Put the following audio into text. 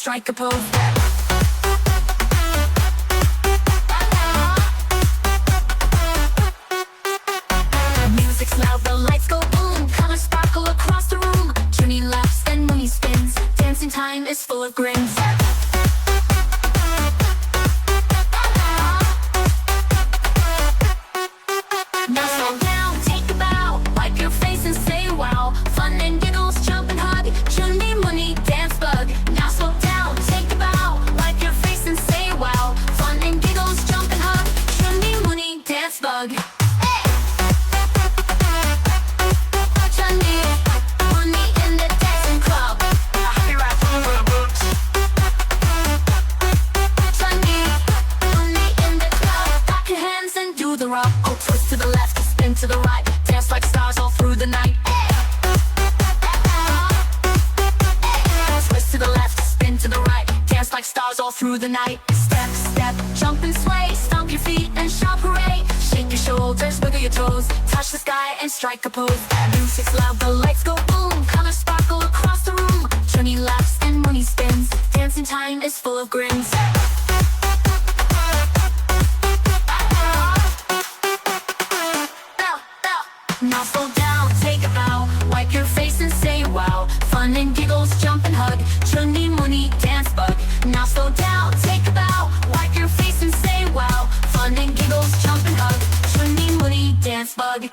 strike a pose. Music's loud, the lights go boom, colors sparkle across the room. Chunni laughs and Munni spins, dancing time is full of grins. Now slow down, take a bow, wipe your face and say wow. Fun and giggles, jump and hug, Chunni Munni dance bug. Now slow down, take a bow, wipe your face and say wow. Fun and giggles, jump and hug, Chunni Munni dance bug. Chunni Munni in the dancing club. Chunni Munni in the club. Clap your hands and do the rock. Oh, twist to the left, spin to the right. Dance like stars all through the night. Twist to the left, spin to the right. Dance like stars all through the night. Step, step, jump and sway. Stomp your feet and shout hooray. Shake your shoulders, wiggle your toes. Touch the sky and strike a pose. Music's loud, the lights go boom. Colors sparkle across the room. Chunni laughs and Munni spins. Dancing time is full of grins. Now slow down, take a bow, wipe your face and say wow. Fun and giggles, jump and hug, Chunni Munni dance bug. Now slow down, take a bow, wipe your face and say wow. Fun and giggles, jump and hug, Chunni Munni dance bug.